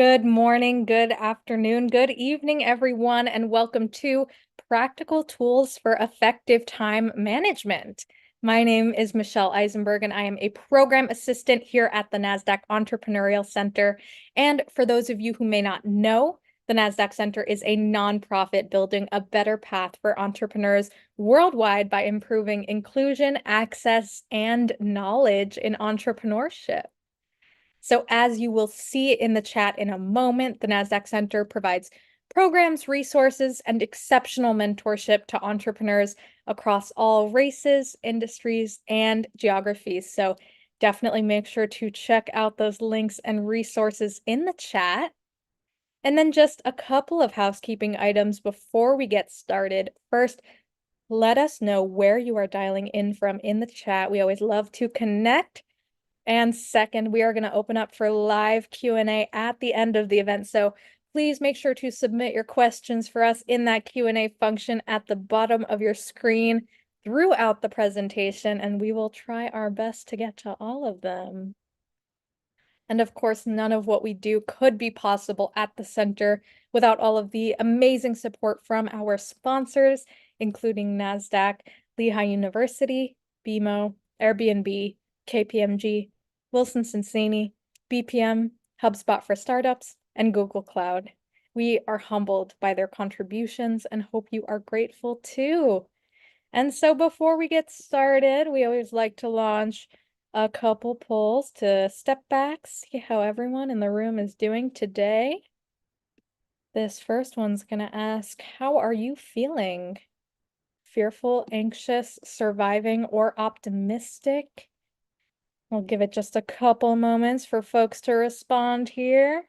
Good morning, good afternoon, good evening, everyone, and welcome to Practical Tools for Effective Time Management. My name is Michelle Eisenberg, and I am a program assistant here at the Nasdaq Entrepreneurial Center. And for those of you who may not know, the Nasdaq Center is a nonprofit building a better path for entrepreneurs worldwide by improving inclusion, access, and knowledge in entrepreneurship. So as you will see in the chat in a moment, the Nasdaq Center provides programs, resources, and exceptional mentorship to entrepreneurs across all races, industries, and geographies. So definitely make sure to check out those links and resources in the chat. And then just a couple of housekeeping items before we get started. First, let us know where you are dialing in from in the chat. We always love to connect. And second, we are going to open up for live Q&A at the end of the event. So please make sure to submit your questions for us in that Q&A function at the bottom of your screen throughout the presentation, and we will try our best to get to all of them. And of course, none of what we do could be possible at the center without all of the amazing support from our sponsors, including Nasdaq, Lehigh University, BMO, Airbnb, KPMG, Wilson Sonsini, BPM, HubSpot for Startups, and Google Cloud. We are humbled by their contributions and hope you are grateful too. And so before we get started, we always like to launch a couple polls to step back, see how everyone in the room is doing today. This first one's going to ask, how are you feeling? Fearful, anxious, surviving, or optimistic? I'll give it just a couple moments for folks to respond here.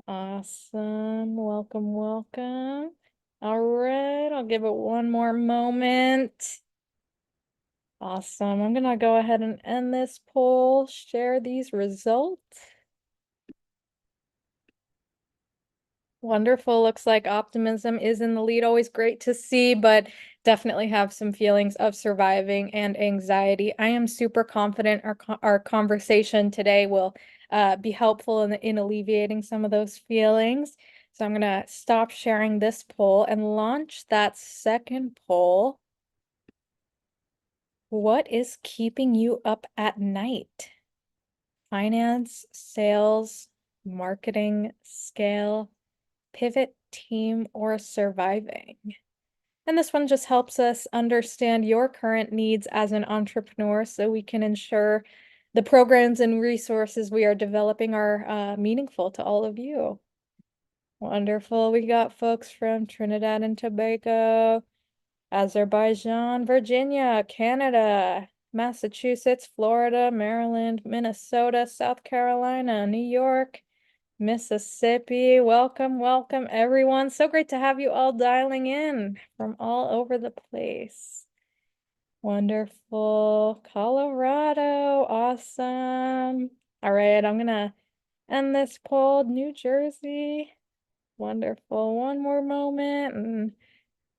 Awesome. Welcome, welcome. All right, I'll give it one more moment. Awesome. I'm going to go ahead and end this poll, share these results. Wonderful. Looks like optimism is in the lead. Always great to see, but definitely have some feelings of surviving and anxiety. I am super confident our conversation today will be helpful in alleviating some of those feelings. So I'm going to stop sharing this poll and launch that second poll. What is keeping you up at night? Finance, sales, marketing, scale, pivot, team, or surviving? And this one just helps us understand your current needs as an entrepreneur so we can ensure the programs and resources we are developing are meaningful to all of you. Wonderful. We got folks from Trinidad and Tobago, Azerbaijan, Virginia, Canada, Massachusetts, Florida, Maryland, Minnesota, South Carolina, New York, Mississippi. Welcome, welcome, everyone. So great to have you all dialing in from all over the place. Wonderful. Colorado. Awesome. All right, I'm going to end this poll. New Jersey. Wonderful. One more moment and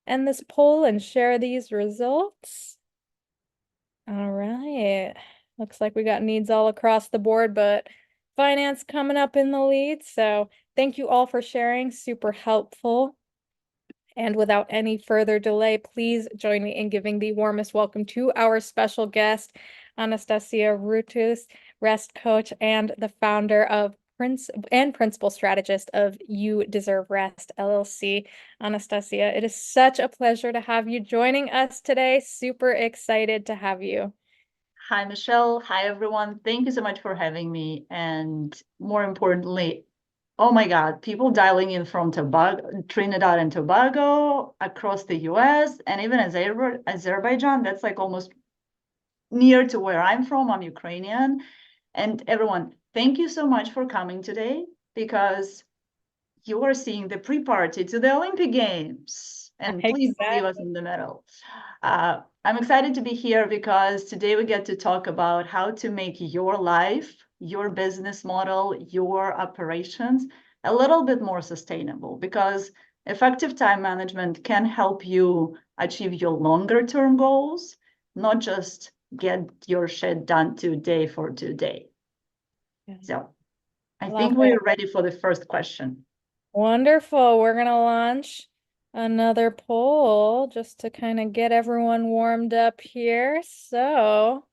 end this poll and share these results. All right. Looks like we got needs all across the board, but finance coming up in the lead. So thank you all for sharing. Super helpful. And without any further delay, please join me in giving the warmest welcome to our special guest, Anastasiya Rutus, rest coach and the founder of Principal Strategist of You Deserve Rest LLC. Anastasiya, it is such a pleasure to have you joining us today. Super excited to have you. Hi, Michelle. Hi, everyone. Thank you so much for having me. And more importantly, oh my God, people dialing in from Trinidad and Tobago, across the US, and even Azerbaijan. That's like almost near to where I'm from. I'm Ukrainian. And everyone, thank you so much for coming today because you are seeing the pre-party to the Olympic Games. And please leave us in the middle. I'm excited to be here because today we get to talk about how to make your life, your business model, your operations a little bit more sustainable, because effective time management can help you achieve your longer term goals, not just get your shit done today for today. So I Love think we it. are ready for the first question. Wonderful. We're going to launch another poll just to kind of get everyone warmed up here. So,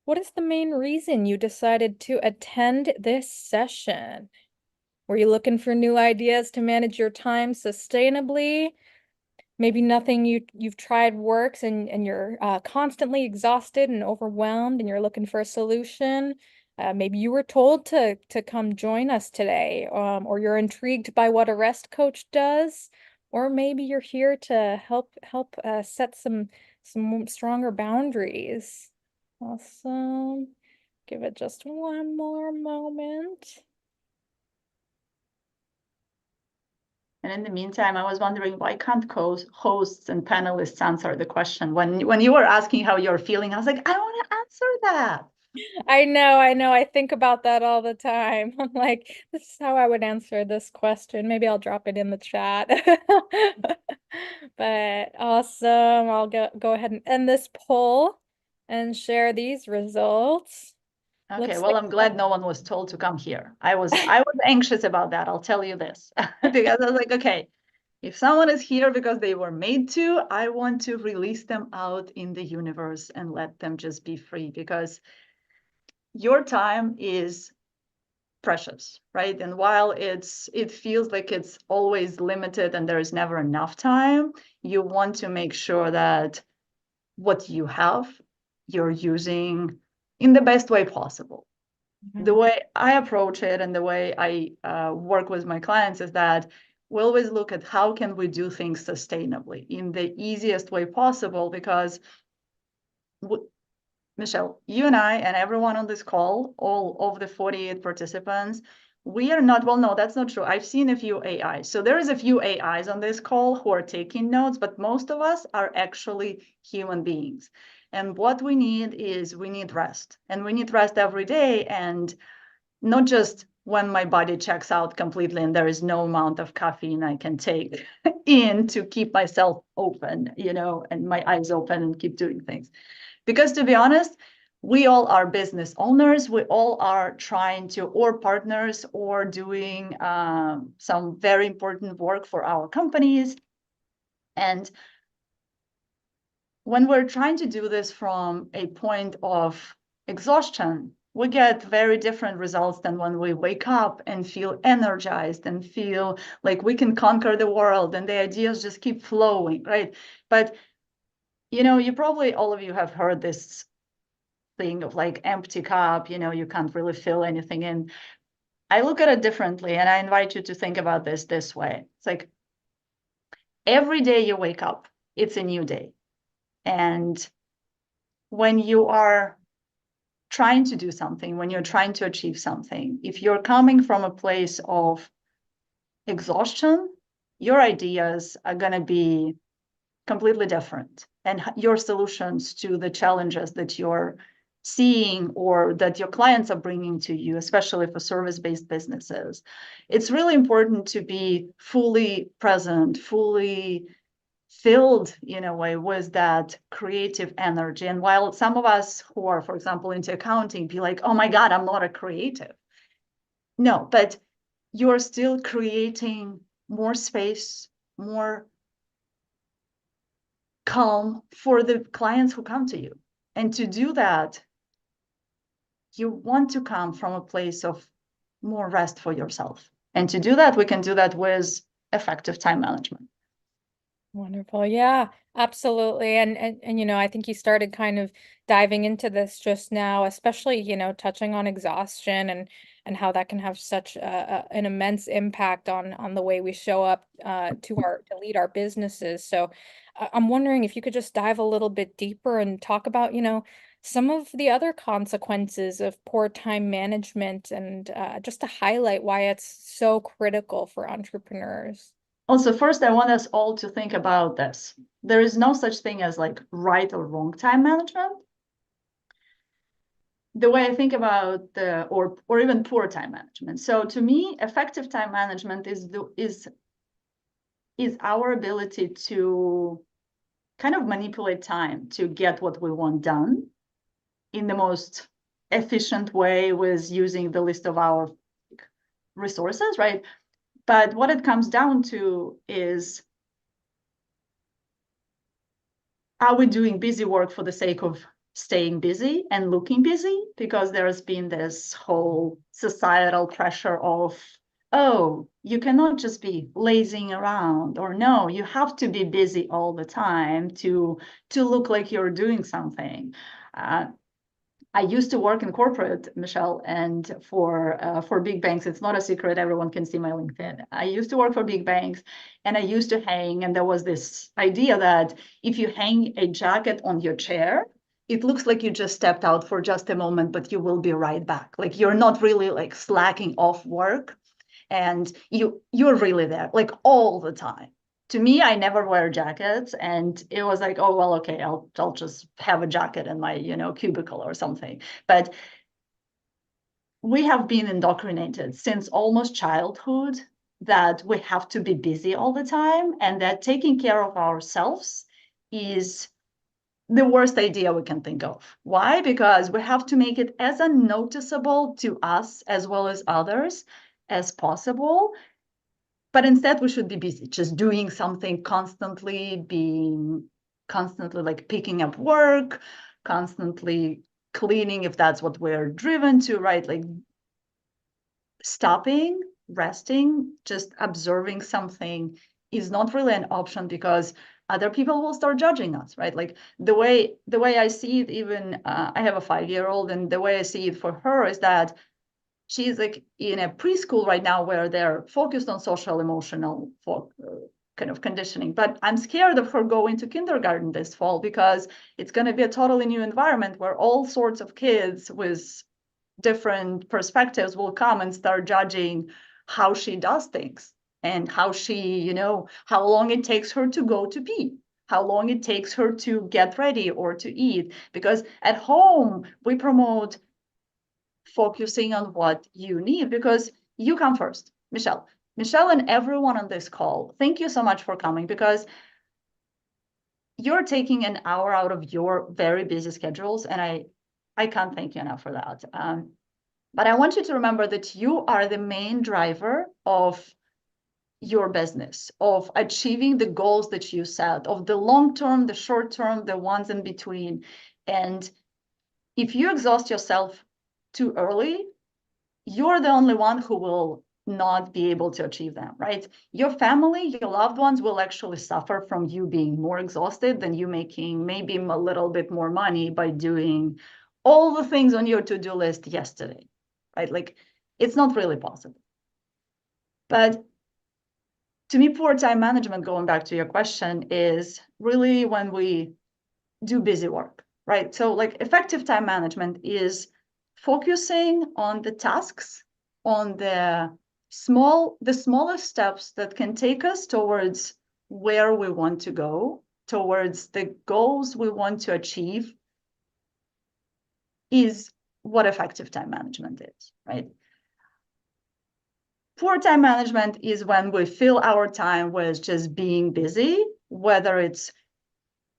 what is the main reason you decided to attend this session? Were you looking for new ideas to manage your time sustainably? Maybe nothing you've tried works and you're constantly exhausted and overwhelmed and you're looking for a solution. Maybe you were told to come join us today, or you're intrigued by what a rest coach does, or maybe you're here to help set some stronger boundaries. Awesome. Give it just one more moment. And in the meantime, I was wondering, why can't hosts and panelists answer the question? When you were asking how you're feeling, I was like, I want to answer that. I know. I think about that all the time. I'm like, this is how I would answer this question. Maybe I'll drop it in the chat. But awesome. I'll go ahead and end this poll and share these results. Okay, Looks well, like I'm glad no one was told to come here. I was anxious about that, I'll tell you this. Because I was like, okay, if someone is here because they were made to, I want to release them out in the universe and let them just be free, because your time is precious, right? And while it feels like it's always limited and there is never enough time, you want to make sure that what you have, you're using in the best way possible. The Mhm. way I approach it and the way I work with my clients is that we always look at how can we do things sustainably in the easiest way possible, because Michelle, you and I and everyone on this call, all of the 48 participants, we are not, well, no, that's not true. I've seen a few AIs. So there is a few AIs on this call who are taking notes, but most of us are actually human beings. And what we need is we need rest, and we need rest every day. And not just when my body checks out completely and there is no amount of caffeine I can take in to keep myself open, and my eyes open and keep doing things. Because to be honest, we all are business owners. We all are trying to, or partners, or doing some very important work for our companies. And when we're trying to do this from a point of exhaustion, we get very different results than when we wake up and feel energized and feel like we can conquer the world and the ideas just keep flowing, right? But you probably, all of you have heard this thing of like empty cup, you can't really fill anything in. I look at it differently, and I invite you to think about this way. It's like every day you wake up, it's a new day. And when you are trying to do something, when you're trying to achieve something, if you're coming from a place of exhaustion, your ideas are going to be completely different. And your solutions to the challenges that you're seeing or that your clients are bringing to you, especially for service-based businesses, it's really important to be fully present, fully filled in a way with that creative energy. And while some of us who are, for example, into accounting, be like, oh my God, I'm not a creative. No, but you're still creating more space, more calm for the clients who come to you. And to do that, you want to come from a place of more rest for yourself. And to do that, we can do that with effective time management. Wonderful. Yeah, absolutely. And I think you started kind of diving into this just now, especially, touching on exhaustion and how that can have such an immense impact on the way we show up to lead our businesses. So I'm wondering if you could just dive a little bit deeper and talk about, some of the other consequences of poor time management and just to highlight why it's so critical for entrepreneurs. Also, first, I want us all to think about this. There is no such thing as like right or wrong time management. The way I think about or even poor time management. So to me, effective time management is our ability to kind of manipulate time to get what we want done in the most efficient way with using the list of our resources, right? But what it comes down to is, are we doing busy work for the sake of staying busy and looking busy? Because there's been this whole societal pressure of, oh, you cannot just be lazing around, or no, you have to be busy all the time to look like you're doing something. I used to work in corporate, Michelle, and for big banks. It's not a secret. Everyone can see my LinkedIn. I used to work for big banks, and I used to hang. And there was this idea that if you hang a jacket on your chair, it looks like you just stepped out for just a moment, but you will be right back. Like you're not really like slacking off work, and you're really there like all the time. To me, I never wear jackets, and it was like, oh well, okay, I'll just have a jacket in my cubicle or something. But we have been indoctrinated since almost childhood that we have to be busy all the time, and that taking care of ourselves is the worst idea we can think of. Why? Because we have to make it as unnoticeable to us as well as others as possible. But instead, we should be busy, just doing something constantly, being constantly like picking up work, constantly cleaning if that's what we're driven to, right? Like stopping, resting, just observing something is not really an option, because other people will start judging us, right? Like the way I see it, even I have a 5-year-old, and the way I see it for her is that she's like in a preschool right now where they're focused on social emotional kind of conditioning. But I'm scared of her going to kindergarten this fall, because it's going to be a totally new environment where all sorts of kids with different perspectives will come and start judging how she does things, and how she, how long it takes her to go to pee, how long it takes her to get ready or to eat. Because at home, we promote focusing on what you need, because you come first. Michelle and everyone on this call, thank you so much for coming, because you're taking an hour out of your very busy schedules, and I can't thank you enough for that. But I want you to remember that you are the main driver of your business, of achieving the goals that you set, of the long term, the short term, the ones in between. And if you exhaust yourself too early, you're the only one who will not be able to achieve them, right? Your family, your loved ones will actually suffer from you being more exhausted than you making maybe a little bit more money by doing all the things on your to-do list yesterday, right? Like it's not really possible. But to me, poor time management, going back to your question, is really when we do busy work, right? So like effective time management is focusing on the tasks, on the smallest steps that can take us towards where we want to go, towards the goals we want to achieve, is what effective time management is, right? Poor time management is when we fill our time with just being busy, whether it's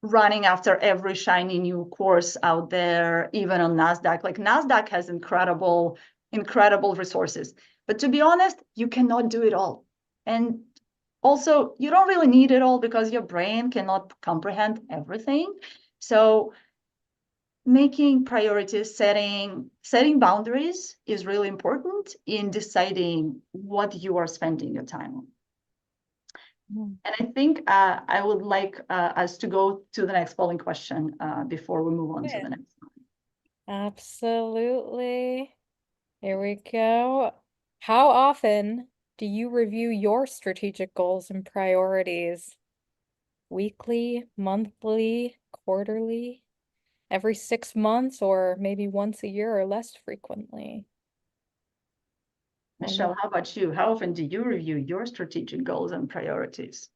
running after every shiny new course out there, even on Nasdaq. Like Nasdaq has incredible resources. But to be honest, you cannot do it all. And also, you don't really need it all, because your brain cannot comprehend everything. So making priorities, setting boundaries is really important in deciding what you are spending your time on. And I think I would like us to go to the next polling question before we move on to the next one. Absolutely. Here we go. How often do you review your strategic goals and priorities? Weekly, monthly, quarterly, every 6 months, or maybe once a year or less frequently? Michelle, how about you? How often do you review your strategic goals and priorities?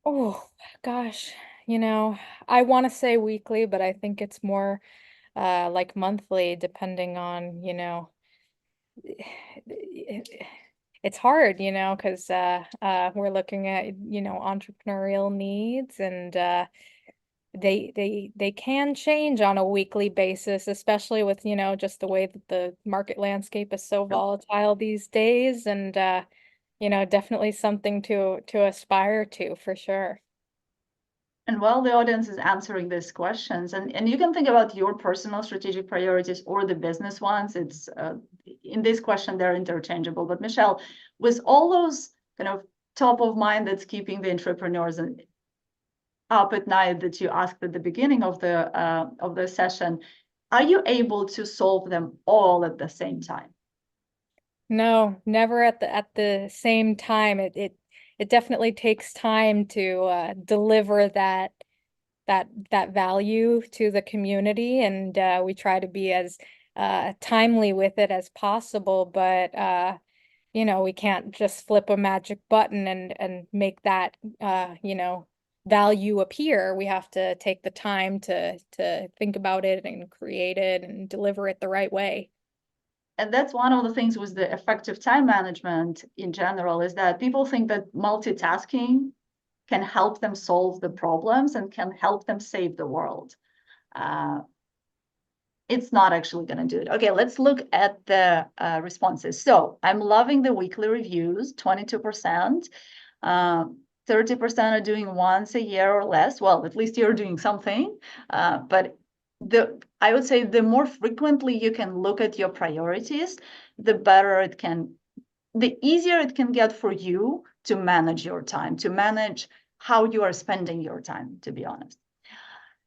Oh, gosh, I want to say weekly, but I think it's more like monthly, depending on, it's hard, because we're looking at, entrepreneurial needs, and they can change on a weekly basis, especially with, just the way that the market landscape is so volatile these days. And definitely something to aspire to for sure. And while the audience is answering these questions, and you can think about your personal strategic priorities or the business ones, it's in this question, they're interchangeable. But Michelle, with all those kind of top of mind that's keeping the entrepreneurs up at night that you asked at the beginning of the session, are you able to solve them all at the same time? No, never at the same time. It definitely takes time to deliver that value to the community, and we try to be as timely with it as possible. But we can't just flip a magic button and make that value appear. We have to take the time to think about it and create it and deliver it the right way. And that's one of the things with the effective time management in general, is that people think that multitasking can help them solve the problems and can help them save the world. It's not actually going to do it. Okay, let's look at the responses. So I'm loving the weekly reviews, 22%. 30% are doing once a year or less. Well, at least you're doing something. But I would say the more frequently you can look at your priorities, the easier it can get for you to manage your time, to manage how you are spending your time, to be honest.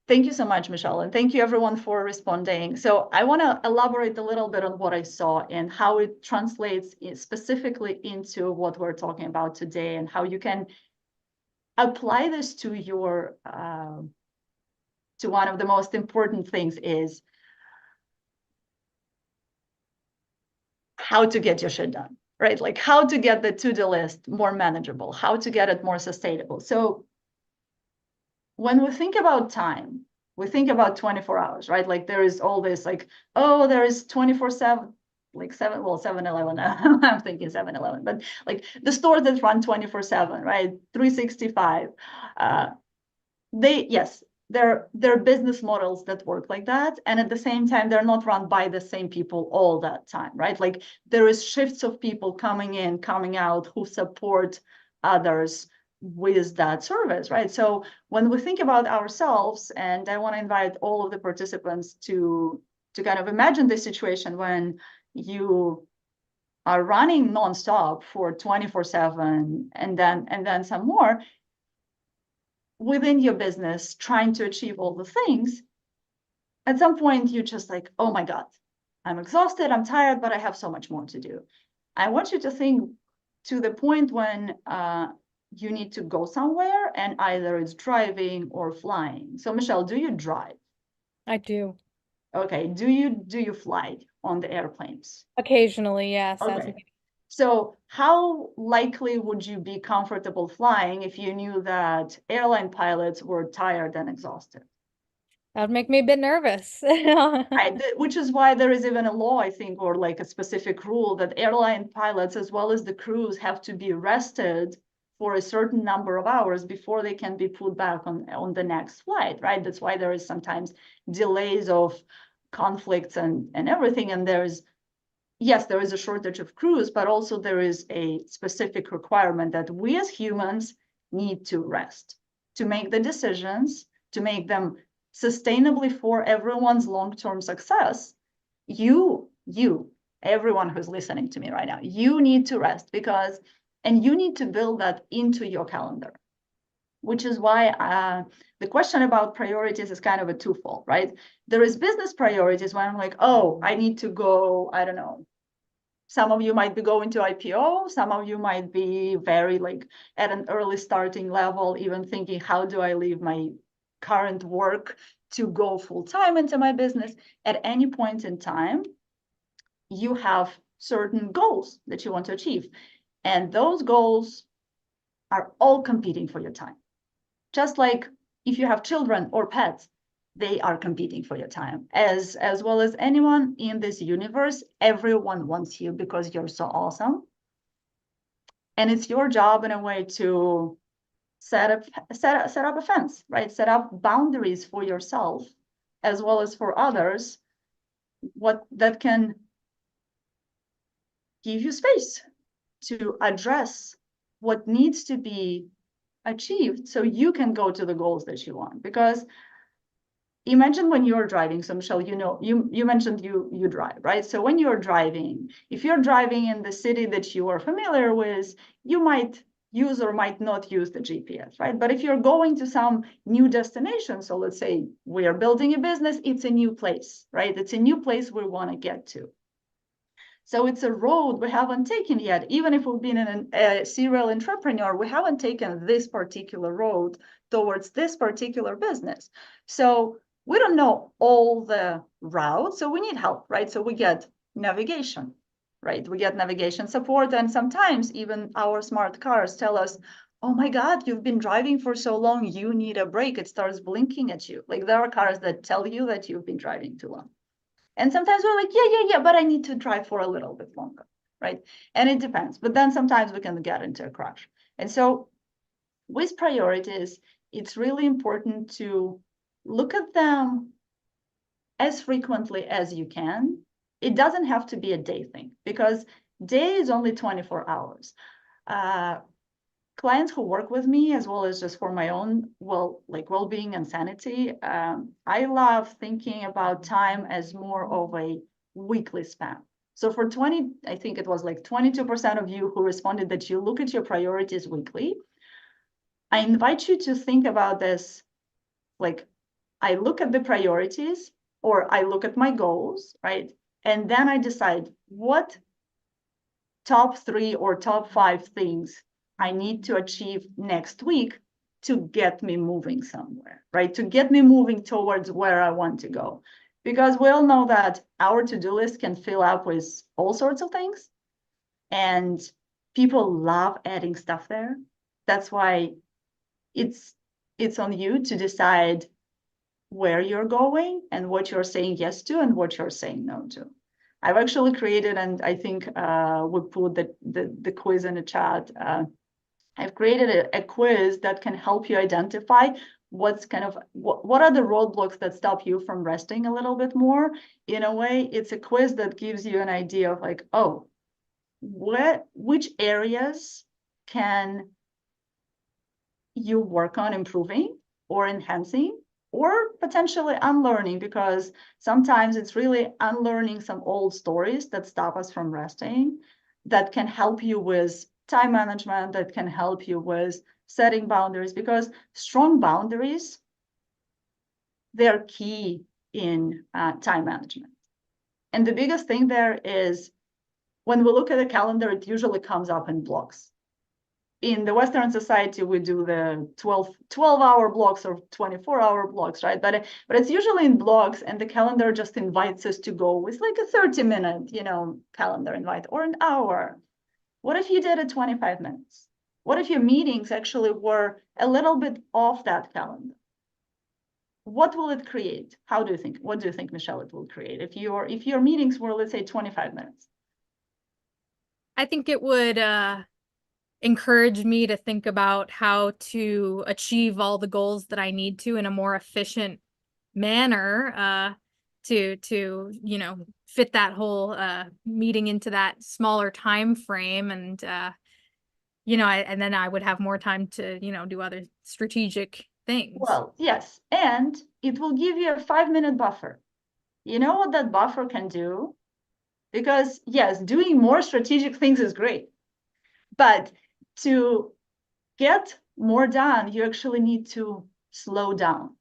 Thank you so much, Michelle, and thank you everyone for responding. So I want to elaborate a little bit on what I saw and how it translates specifically into what we're talking about today, and how you can apply this to your to one of the most important things is how to get your shit done, right? Like how to get the to-do list more manageable, how to get it more sustainable. So when we think about time, we think about 24 hours, right? Like there is all this like, oh, there is 24/7, like 7-Eleven. I'm thinking 7-Eleven, but like the stores that run 24/7, right? 365. Yes, they're business models that work like that. And at the same time, they're not run by the same people all that time, right? Like there is shifts of people coming in, coming out, who support others with that service, right? So when we think about ourselves, and I want to invite all of the participants to kind of imagine this situation when you are running nonstop for 24/7 and then some more within your business, trying to achieve all the things. At some point, you're just like, oh my God, I'm exhausted, I'm tired, but I have so much more to do. I want you to think to the point when you need to go somewhere, and either it's driving or flying. So Michelle, do you drive? I do. Okay, do you fly on the airplanes? Occasionally, yes. Okay. So how likely would you be comfortable flying if you knew that airline pilots were tired and exhausted? That would make me a bit nervous. Which is why there is even a law, I think, or like a specific rule that airline pilots, as well as the crews, have to be rested for a certain number of hours before they can be put back on the next flight, right? That's why there is sometimes delays of conflicts and everything. And yes, there is a shortage of crews, but also there is a specific requirement that we as humans need to rest, to make the decisions, to make them sustainably for everyone's long-term success. Everyone who's listening to me right now, you need to rest, and you need to build that into your calendar, which is why the question about priorities is kind of a twofold, right? There is business priorities when I'm like, oh, I need to go, I don't know. Some of you might be going to IPO. Some of you might be very like at an early starting level, even thinking, how do I leave my current work to go full time into my business? At any point in time, you have certain goals that you want to achieve. And those goals are all competing for your time. Just like if you have children or pets, they are competing for your time. As well as anyone in this universe, everyone wants you because you're so awesome. And it's your job in a way to set up a fence, right? Set up boundaries for yourself as well as for others, what that can give you space to address what needs to be achieved so you can go to the goals that you want. Because imagine when you're driving. So Michelle, you mentioned you drive, right? So when you're driving, if you're driving in the city that you are familiar with, you might use or might not use the GPS, right? But if you're going to some new destination, so let's say we are building a business, it's a new place, right? It's a new place we want to get to. So it's a road we haven't taken yet. Even if we've been a serial entrepreneur, we haven't taken this particular road towards this particular business. So we don't know all the routes, so we need help, right? So we get navigation, right? We get navigation support, and sometimes even our smart cars tell us, oh my God, you've been driving for so long, you need a break. It starts blinking at you. Like there are cars that tell you that you've been driving too long. And sometimes we're like, yeah, but I need to drive for a little bit longer, right? And it depends. But then sometimes we can get into a crash. And so with priorities, it's really important to look at them as frequently as you can. It doesn't have to be a day thing because day is only 24 hours. Clients who work with me, as well as just for my own well-being and sanity, I love thinking about time as more of a weekly span. So for 20, I think it was like 22% of you who responded that you look at your priorities weekly. I invite you to think about this like I look at the priorities or I look at my goals, right? And then I decide what top 3 or top 5 things I need to achieve next week to get me moving somewhere, right? To get me moving towards where I want to go. Because we all know that our to-do list can fill up with all sorts of things. And people love adding stuff there. That's why it's on you to decide where you're going and what you're saying yes to and what you're saying no to. I've actually created, and I think we put the quiz in the chat. I've created a quiz that can help you identify what are the roadblocks that stop you from resting a little bit more. In a way, it's a quiz that gives you an idea of like, oh, which areas can you work on improving or enhancing or potentially unlearning, because sometimes it's really unlearning some old stories that stop us from resting, that can help you with time management, that can help you with setting boundaries, because strong boundaries, they're key in time management. And the biggest thing there is when we look at a calendar, it usually comes up in blocks. In the Western society, we do the 12-hour blocks or 24-hour blocks, right? But it's usually in blocks, and the calendar just invites us to go with like a 30-minute, calendar invite or an hour. What if you did it 25 minutes? What if your meetings actually were a little bit off that calendar? What will it create? What do you think, Michelle, it will create if your meetings were, let's say, 25 minutes? I think it would encourage me to think about how to achieve all the goals that I need to in a more efficient manner, to fit that whole meeting into that smaller time frame, and and then I would have more time to do other strategic things. Well, yes, and it will give you a 5-minute buffer. You know what that buffer can do? Because yes, doing more strategic things is great, but to get more done, you actually need to slow down.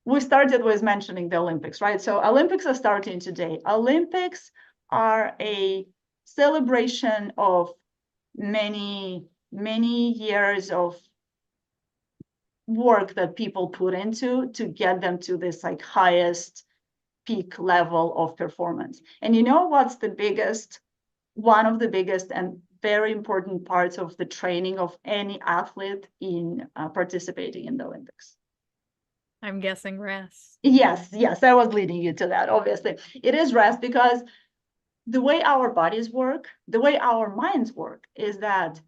We started with mentioning the Olympics, right? So Olympics are starting today. Olympics are a celebration of many, many years of work that people put into to get them to this like highest peak level of performance. And you know what's one of the biggest and very important parts of the training of any athlete in participating in the Olympics? I'm guessing rest. Yes, I was leading you to that, obviously. It is rest, because the way our bodies work, the way our minds work, is that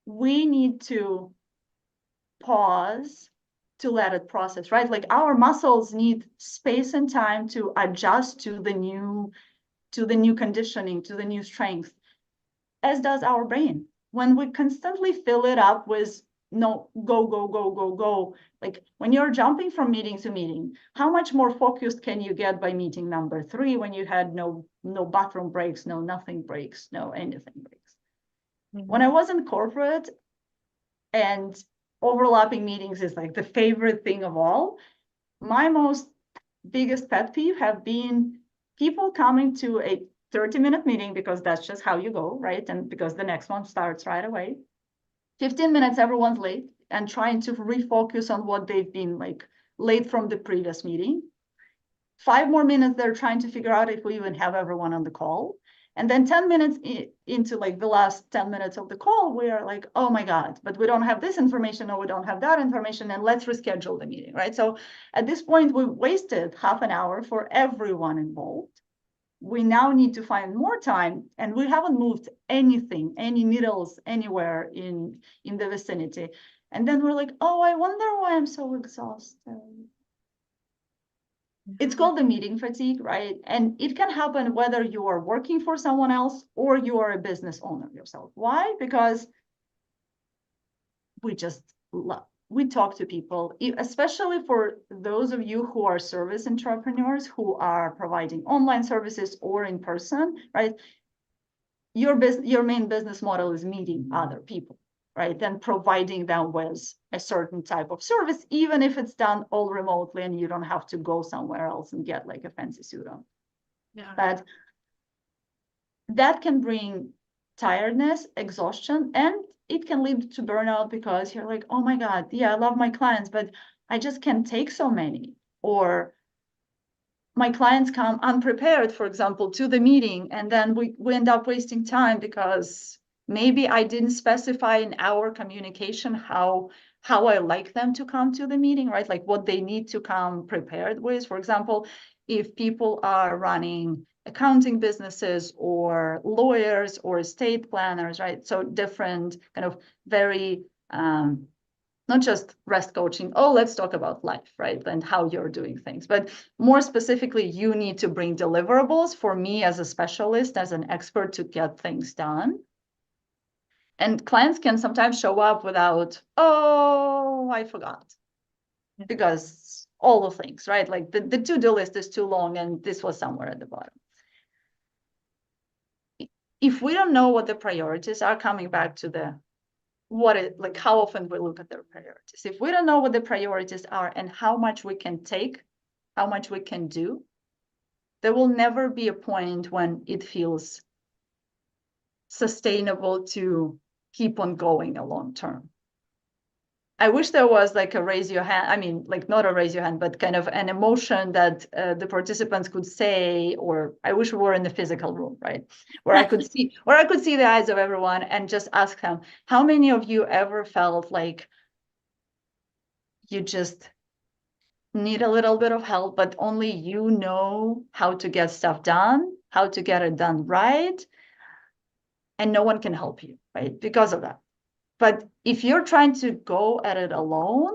we need to pause to let it process, right? Like our muscles need space and time to adjust to the new conditioning, to the new strength, as does our brain. When we constantly fill it up with no, go, go, go, go, go, like when you're jumping from meeting to meeting, how much more focused can you get by meeting number 3 when you had no bathroom breaks, no nothing breaks, no anything breaks? When I was in corporate, and overlapping meetings is like the favorite thing of all, my most biggest pet peeve have been people coming to a 30-minute meeting because that's just how you go, right? And because the next one starts right away. 15 minutes, everyone's late, and trying to refocus on what they've been like late from the previous meeting. 5 more minutes, they're trying to figure out if we even have everyone on the call. And then 10 minutes into like the last 10 minutes of the call, we are like, oh my God, but we don't have this information or we don't have that information, and let's reschedule the meeting, right? So at this point, we wasted half an hour for everyone involved. We now need to find more time, and we haven't moved anything, any needles anywhere in the vicinity. And then we're like, oh, I wonder why I'm so exhausted. It's called the meeting fatigue, right? And it can happen whether you are working for someone else or you are a business owner yourself. Why? Because we talk to people, especially for those of you who are service entrepreneurs who are providing online services or in person, right? Your main business model is meeting other people, right? Then providing them with a certain type of service, even if it's done all remotely and you don't have to go somewhere else and get like a fancy suit on. Yeah. But that can bring tiredness, exhaustion, and it can lead to burnout because you're like, oh my God, yeah, I love my clients, but I just can't take so many. Or my clients come unprepared, for example, to the meeting, and then we end up wasting time because maybe I didn't specify in our communication how I like them to come to the meeting, right? Like what they need to come prepared with. For example, if people are running accounting businesses or lawyers or estate planners, right? So different kind of very not just rest coaching, oh, let's talk about life, right? And how you're doing things. But more specifically, you need to bring deliverables for me as a specialist, as an expert to get things done. And clients can sometimes show up without, oh, I forgot. Because all the things, right? Like the to-do list is too long and this was somewhere at the bottom. If we don't know what the priorities are, coming back to the like how often we look at their priorities. If we don't know what the priorities are and how much we can take, how much we can do, there will never be a point when it feels sustainable to keep on going a long term. I wish there was like a raise your hand. I mean, like not a raise your hand, but kind of an emotion that the participants could say, or I wish we were in the physical room, right? Where I could see the eyes of everyone and just ask them, how many of you ever felt like you just need a little bit of help, but only you know how to get stuff done, how to get it done right, and no one can help you, right? Because of that. But if you're trying to go at it alone,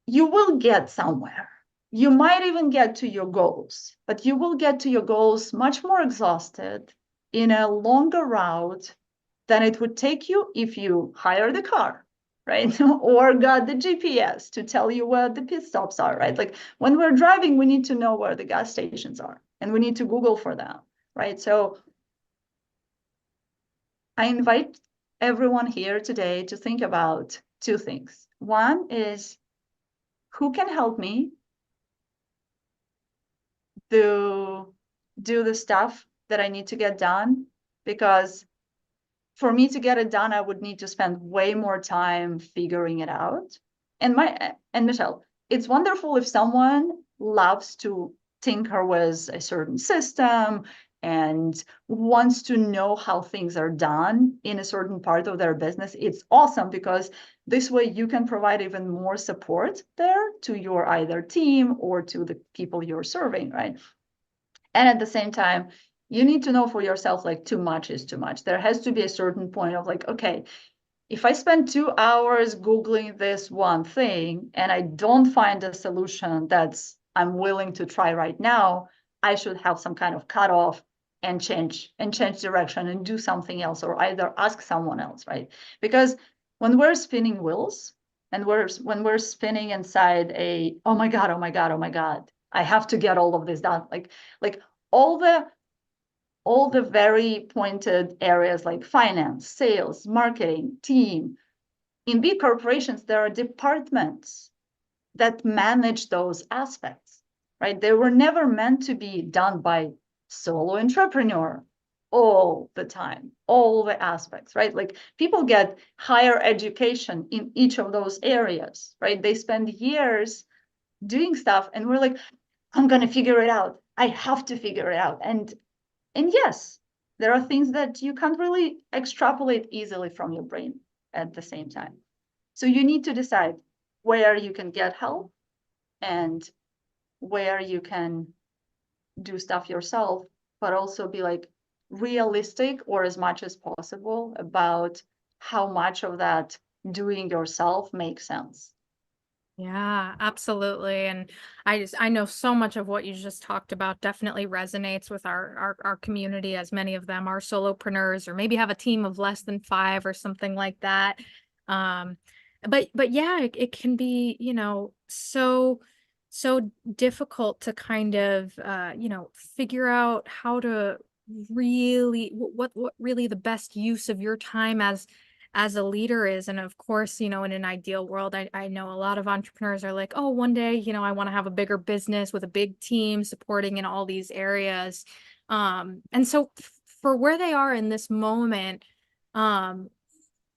you will get somewhere. You might even get to your goals, but you will get to your goals much more exhausted in a longer route than it would take you if you hire the car, right? Or got the GPS to tell you where the pit stops are, right? Like when we're driving, we need to know where the gas stations are and we need to Google for them, right? So I invite everyone here today to think about 2 things. One is, who can help me do the stuff that I need to get done? Because for me to get it done, I would need to spend way more time figuring it out. And Michelle, it's wonderful if someone loves to tinker with a certain system and wants to know how things are done in a certain part of their business. It's awesome because this way you can provide even more support there to your either team or to the people you're serving, right? And at the same time, you need to know for yourself, like too much is too much. There has to be a certain point of like, okay, if I spend 2 hours Googling this one thing and I don't find a solution that's I'm willing to try right now, I should have some kind of cutoff and change direction and do something else, or either ask someone else, right? Because when we're spinning wheels and when we're spinning inside a, oh my God, oh my God, oh my God, I have to get all of this done. Like all the very pointed areas like finance, sales, marketing, team. In big corporations, there are departments that manage those aspects, right? They were never meant to be done by solo entrepreneur all the time, all the aspects, right? Like people get higher education in each of those areas, right? They spend years doing stuff and we're like, I'm going to figure it out. I have to figure it out. And yes, there are things that you can't really extrapolate easily from your brain at the same time. So you need to decide where you can get help and where you can do stuff yourself, but also be like realistic or as much as possible about how much of that doing yourself makes sense. Yeah, absolutely. And I know so much of what you just talked about definitely resonates with our community, as many of them are solopreneurs or maybe have a team of less than five or something like that. Um, but yeah, it can be, so difficult to kind of figure out how to really what really the best use of your time as a leader is. And of course, in an ideal world, I know a lot of entrepreneurs are like, oh, one day, I want to have a bigger business with a big team supporting in all these areas. And so for where they are in this moment, um,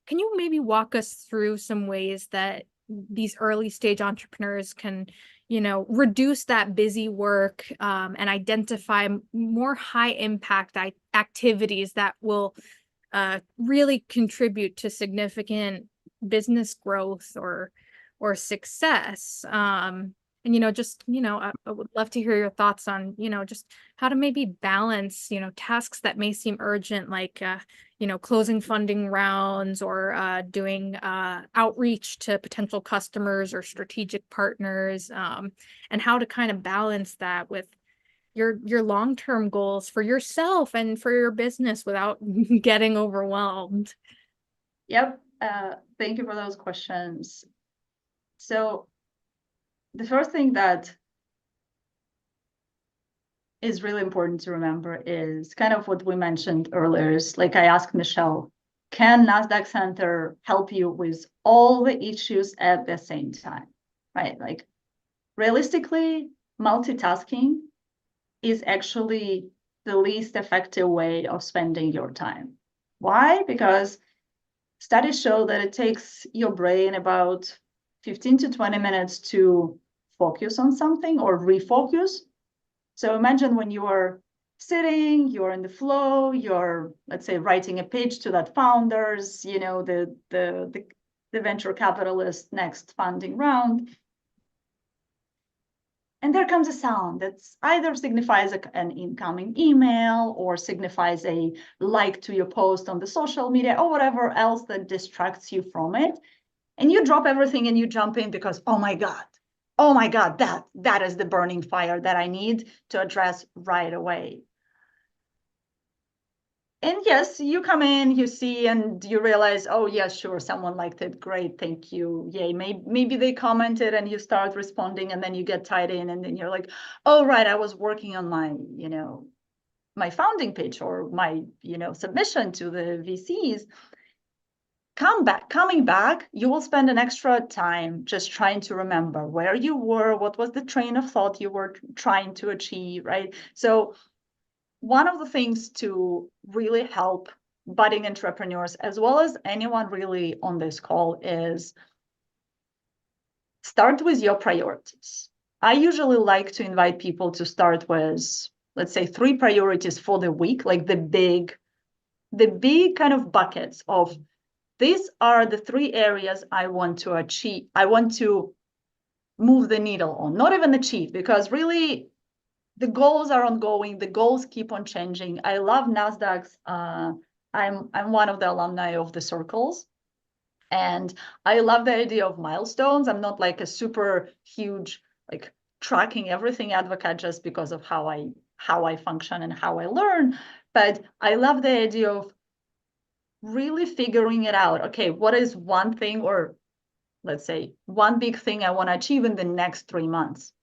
can you maybe walk us through some ways that these early stage entrepreneurs can, reduce that busy work, and identify more high impact activities that will really contribute to significant business growth or success. And just I would love to hear your thoughts on just how to maybe balance tasks that may seem urgent, like closing funding rounds or doing outreach to potential customers or strategic partners, and how to kind of balance that with your long-term goals for yourself and for your business without getting overwhelmed. Yep. Thank you for those questions. So the first thing that is really important to remember is kind of what we mentioned earlier. Is like I asked Michelle, can Nasdaq Center help you with all the issues at the same time? Right? Like realistically, multitasking is actually the least effective way of spending your time. Why? Because studies show that it takes your brain about 15 to 20 minutes to focus on something or refocus. So imagine when you are sitting, you're in the flow, you're, let's say, writing a pitch to that founders, the venture capitalist next funding round. And there comes a sound that either signifies an incoming email or signifies a like to your post on the social media or whatever else that distracts you from it. And you drop everything and you jump in because, oh my God, that is the burning fire that I need to address right away. And yes, you come in, you see, and you realize, oh yes, sure, someone liked it. Great, thank you. Yay. Maybe they commented and you start responding and then you get tied in and then you're like, oh, right, I was working on my founding pitch or my, submission to the VCs. Coming back, you will spend an extra time just trying to remember where you were, what was the train of thought you were trying to achieve, right? So one of the things to really help budding entrepreneurs, as well as anyone really on this call, is start with your priorities. I usually like to invite people to start with, let's say, 3 priorities for the week, like the big kind of buckets of these are the 3 areas I want to achieve. I want to move the needle on, not even achieve, because really the goals are ongoing. The goals keep on changing. I love Nasdaq's. I'm one of the alumni of the circles, And I love the idea of milestones. I'm not like a super huge, like tracking everything advocate just because of how I function and how I learn. But I love the idea of really figuring it out. Okay, what is one thing, or let's say one big thing I want to achieve in the next 3 months?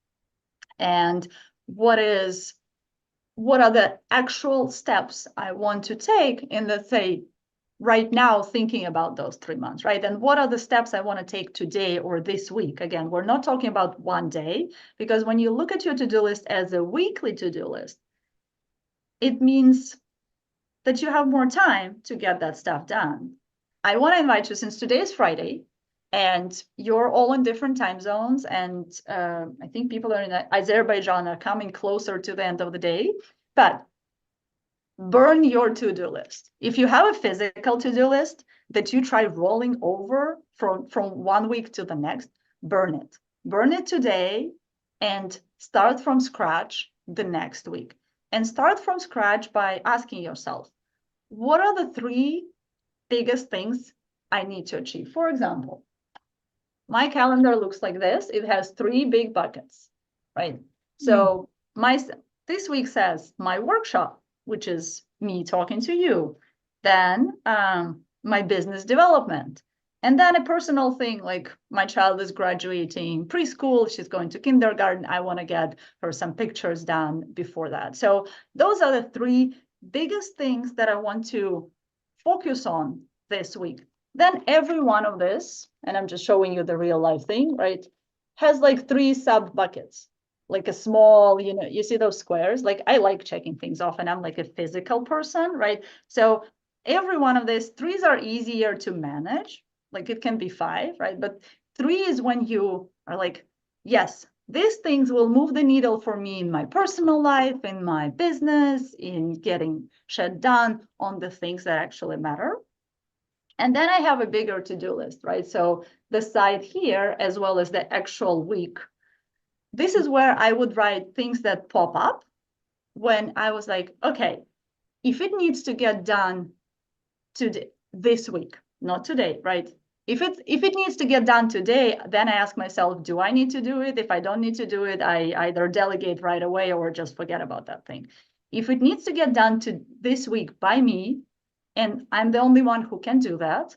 And what are the actual steps I want to take in, let's say, right now, thinking about those 3 months, right? And what are the steps I want to take today or this week? Again, we're not talking about one day, because when you look at your to-do list as a weekly to-do list, it means that you have more time to get that stuff done. I want to invite you, since today is Friday and you're all in different time zones, and I think people are in Azerbaijan are coming closer to the end of the day, but burn your to-do list. If you have a physical to-do list that you try rolling over from 1 week to the next, burn it. Burn it today and start from scratch the next week. And start from scratch by asking yourself, what are the 3 biggest things I need to achieve? For example, my calendar looks like this. It has 3 big buckets, right? So this week says my workshop, which is me talking to you, then my business development, and then a personal thing like my child is graduating preschool, she's going to kindergarten, I want to get her some pictures done before that. So those are the 3 biggest things that I want to focus on this week. Then every one of this, and I'm just showing you the real life thing, right, has like 3 sub buckets, like a small, you see those squares? Like I like checking things off, and I'm like a physical person, right? So every one of these 3s are easier to manage. Like it can be 5, right? But 3 is when you are like, yes, these things will move the needle for me in my personal life, in my business, in getting shit done on the things that actually matter. And then I have a bigger to-do list, right? So the side here, as well as the actual week, this is where I would write things that pop up when I was like, okay, if it needs to get done today, this week, not today, right? If it needs to get done today, then I ask myself, do I need to do it? If I don't need to do it, I either delegate right away or just forget about that thing. If it needs to get done to this week by me, and I'm the only one who can do that,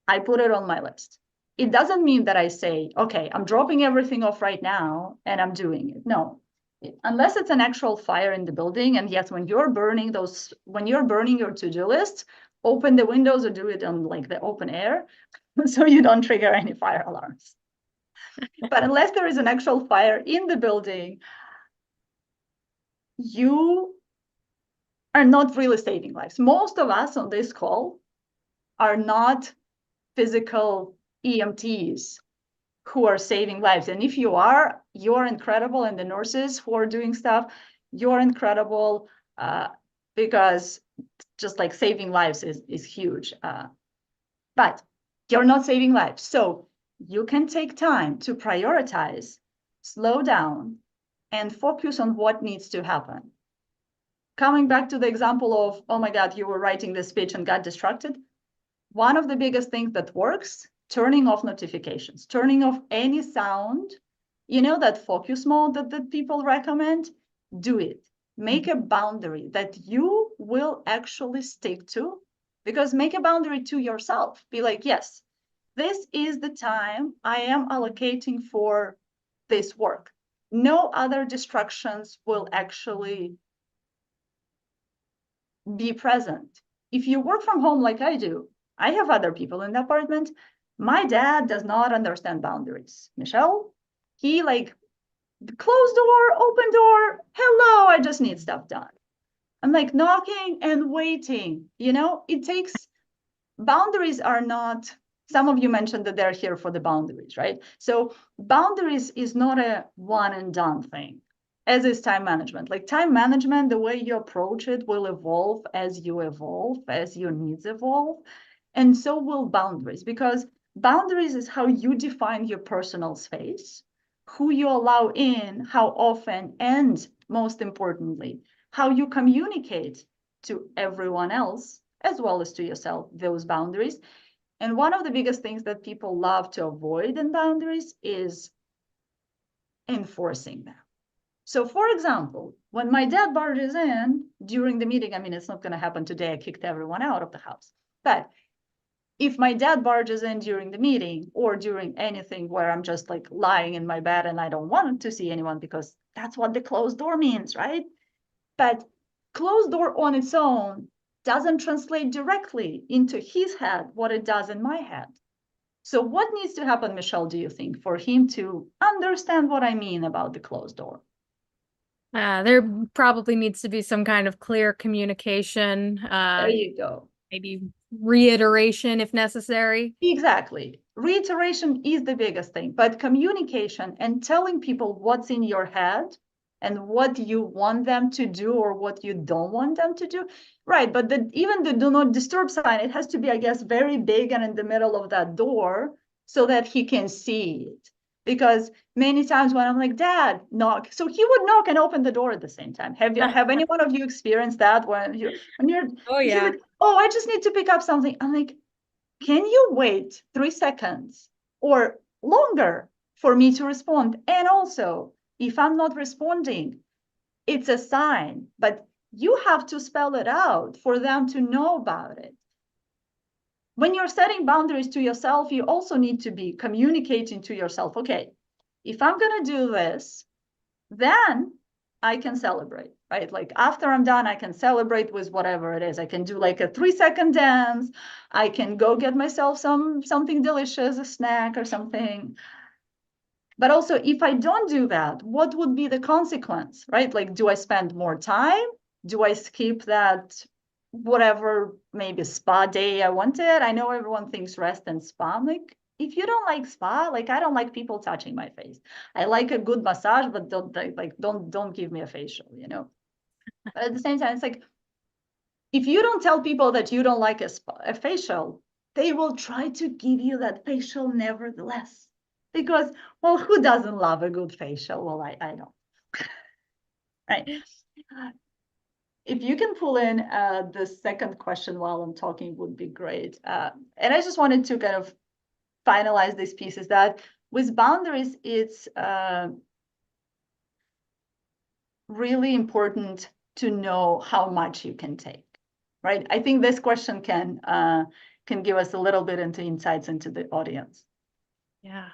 I put it on my list. It doesn't mean that I say, okay, I'm dropping everything off right now and I'm doing it. No, unless it's an actual fire in the building. And yes, when you're burning your to-do list, open the windows or do it on like the open air so you don't trigger any fire alarms. But unless there is an actual fire in the building, you are not really saving lives. Most of us on this call are not physical EMTs who are saving lives. And if you are, you're incredible. And the nurses who are doing stuff, you're incredible, because just like saving lives is huge. But you're not saving lives. So you can take time to prioritize, slow down, and focus on what needs to happen. Coming back to the example of, oh my God, you were writing this speech and got distracted. One of the biggest things that works, turning off notifications, turning off any sound, that focus mode that people recommend, do it. Make a boundary that you will actually stick to, because make a boundary to yourself. Be like, yes, this is the time I am allocating for this work. No other distractions will actually be present. If you work from home like I do, I have other people in the apartment. My dad does not understand boundaries. Michelle, he like close door, open door. Hello, I just need stuff done. I'm like knocking and waiting. It takes, boundaries are not, some of you mentioned that they're here for the boundaries, right? So boundaries is not a one and done thing, as is time management. Like time management, the way you approach it will evolve as you evolve, as your needs evolve. And so will boundaries, because boundaries is how you define your personal space, who you allow in, how often, and most importantly, how you communicate to everyone else, as well as to yourself, those boundaries. And one of the biggest things that people love to avoid in boundaries is enforcing them. So for example, when my dad barges in during the meeting, I mean, it's not going to happen today. I kicked everyone out of the house. But if my dad barges in during the meeting or during anything where I'm just like lying in my bed and I don't want to see anyone because that's what the closed door means, right? But closed door on its own doesn't translate directly into his head what it does in my head. So what needs to happen, Michelle, do you think, for him to understand what I mean about the closed door? There probably needs to be some kind of clear communication, There you go. maybe reiteration if necessary. Exactly. Reiteration is the biggest thing, but communication and telling people what's in your head and what you want them to do or what you don't want them to do. Right. But even the do not disturb sign, it has to be, I guess, very big and in the middle of that door so that he can see it. Because many times when I'm like, Dad, knock. So he would knock and open the door at the same time. Have any one of you experienced that when you're Oh he's yeah. like, oh, I just need to pick up something. I'm like, can you wait 3 seconds or longer for me to respond? And also, if I'm not responding, it's a sign, but you have to spell it out for them to know about it. When you're setting boundaries to yourself, you also need to be communicating to yourself, okay, if I'm going to do this, then I can celebrate, right? Like after I'm done, I can celebrate with whatever it is. I can do like a 3-second dance. I can go get myself something delicious, a snack or something. But also, if I don't do that, what would be the consequence, right? Like, do I spend more time? Do I skip that whatever maybe spa day I wanted? I know everyone thinks rest and spa. I'm like, if you don't like spa, like I don't like people touching my face. I like a good massage, but don't give me a facial, you know. But at the same time, it's like if you don't tell people that you don't like a facial, they will try to give you that facial nevertheless. Because, well, who doesn't love a good facial? Well, I don't. Right. If you can pull in the second question while I'm talking would be great. And I just wanted to kind of finalize this piece is that with boundaries, it's really important to know how much you can take, right? I think this question can give us a little bit into insights into the audience. Yeah.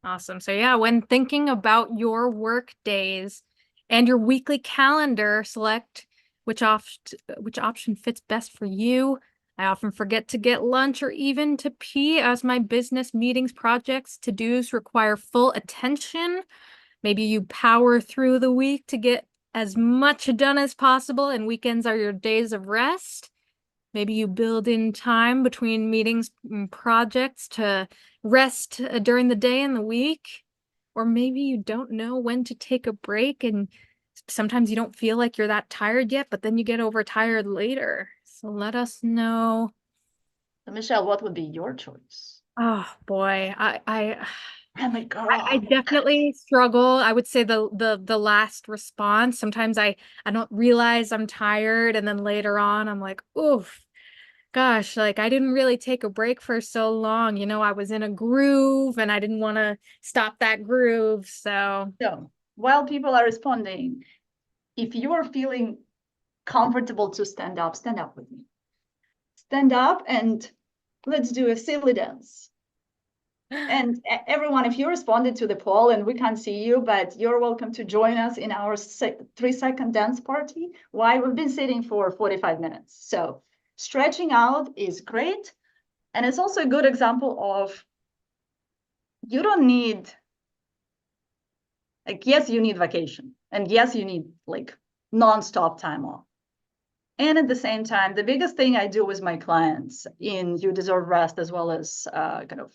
Awesome. So yeah, when thinking about your work days and your weekly calendar, select which option fits best for you. I often forget to get lunch or even to pee as my business meetings, projects, to-dos require full attention. Maybe you power through the week to get as much done as possible, and weekends are your days of rest. Maybe you build in time between meetings and projects to rest during the day and the week. Or maybe you don't know when to take a break, and sometimes you don't feel like you're that tired yet, but then you get overtired later. So let us know. So Michelle, what would be your choice? Oh boy, I'm a I girl. definitely struggle. I would say the last response. Sometimes I don't realize I'm tired, and then later on I'm like, oof, gosh, like I didn't really take a break for so long. You know, I was in a groove and I didn't want to stop that groove. So So while people are responding, if you are feeling comfortable to stand up with me. Stand up and let's do a silly dance. And everyone, if you responded to the poll and we can't see you, but you're welcome to join us in our 3-second dance party. Why? We've been sitting for 45 minutes. So stretching out is great. And it's also a good example of you don't need, like, yes, you need vacation. And yes, you need like nonstop time off. And at the same time, the biggest thing I do with my clients in You Deserve Rest, as well as kind of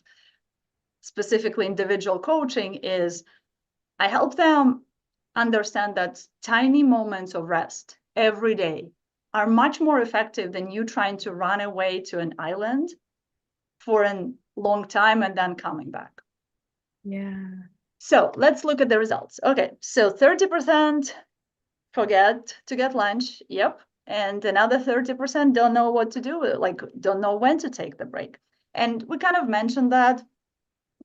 specifically individual coaching, is I help them understand that tiny moments of rest every day are much more effective than you trying to run away to an island for a long time and then coming back. yeah. So let's look at the results. Okay, so 30% forget to get lunch. Yep. And another 30% don't know what to do, like don't know when to take the break. And we kind of mentioned that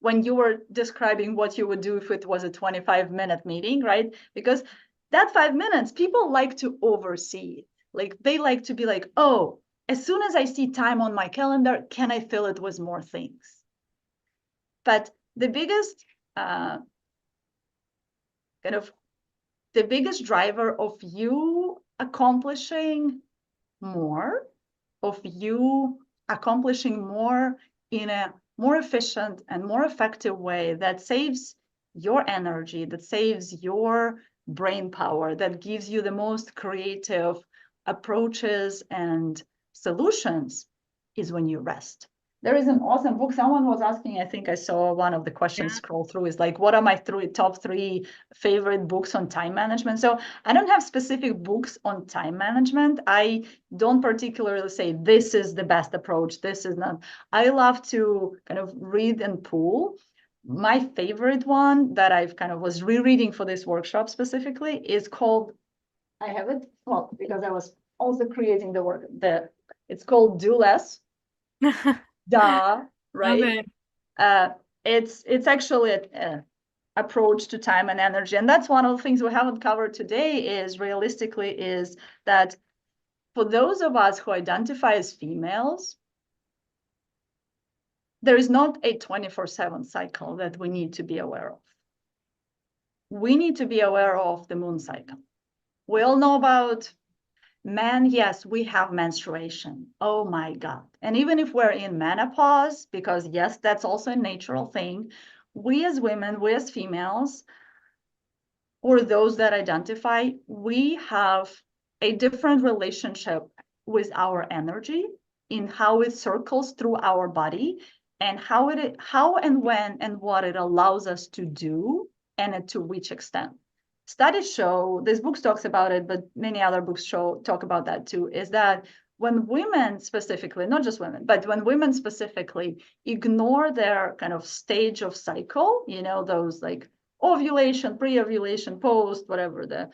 when you were describing what you would do if it was a 25-minute meeting, right? Because that 5 minutes, people like to oversee it. Like they like to be like, oh, as soon as I see time on my calendar, can I fill it with more things? But the biggest kind of the biggest driver of you accomplishing more, of you accomplishing more in a more efficient and more effective way that saves your energy, that saves your brain power, that gives you the most creative approaches and solutions is when you rest. There is an awesome book. Someone was asking, I think I saw one of the questions Yeah. scroll through is like, what are my top three favorite books on time management? So I don't have specific books on time management. I don't particularly say this is the best approach. This is not. I love to kind of read and pull. My favorite one that I've kind of was rereading for this workshop specifically is called, I have it, well, because I was also creating the work, it's called Do Less, Duh, Love right? it. Uh, it's actually a approach to time and energy. And that's one of the things we haven't covered today is realistically is that for those of us who identify as females, there is not a 24/7 cycle that we need to be aware of. We need to be aware of the moon cycle. We all know about men. Yes, we have menstruation. Oh my God. And even if we're in menopause, because yes, that's also a natural thing, we as women, we as females, or those that identify, we have a different relationship with our energy in how it circles through our body and how and when and what it allows us to do and to which extent. Studies show, this book talks about it, but many other books talk about that too, is that when women specifically, not just women, but when women specifically ignore their kind of stage of cycle, those like ovulation, pre-ovulation, post, whatever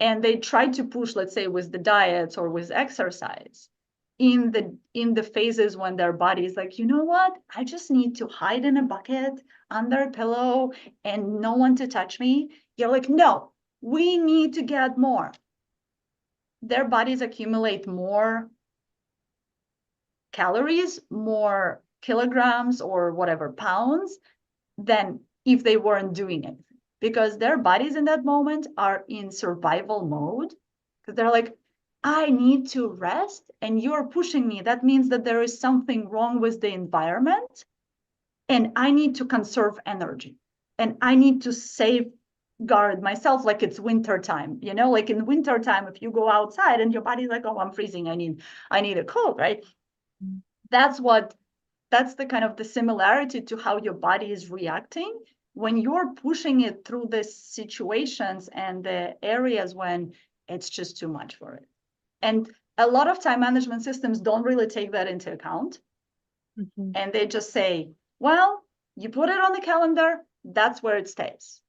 and they try to push, let's say, with the diets or with exercise in the phases when their body is like, you know what? I just need to hide in a bucket under a pillow and no one to touch me. You're like, no, we need to get more. Their bodies accumulate more calories, more kilograms or whatever pounds than if they weren't doing it, because their bodies in that moment are in survival mode, because they're like, I need to rest and you're pushing me. That means that there is something wrong with the environment and I need to conserve energy and I need to safeguard myself, like it's winter time, like in winter time, if you go outside and your body's like, oh, I'm freezing, I need a coat, right? That's the kind of the similarity to how your body is reacting when you're pushing it through the situations and the areas when it's just too much for it. And a lot of time management systems don't really take that into account. Mhm. And they just say, well, you put it on the calendar, that's where it stays.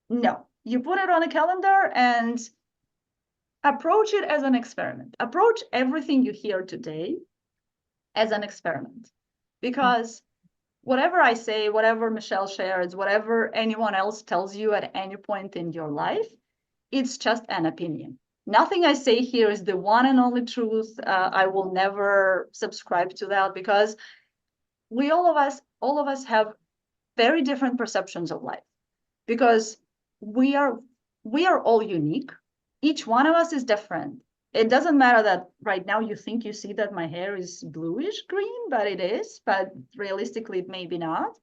No, you put it on a calendar and approach it as an experiment. Approach everything you hear today as an experiment. Because whatever I say, whatever Michelle shares, whatever anyone else tells you at any point in your life, it's just an opinion. Nothing I say here is the one and only truth. I will never subscribe to that because all of us have very different perceptions of life because we are all unique. Each one of us is different. It doesn't matter that right now you think you see that my hair is bluish green, but it is, but realistically, maybe not.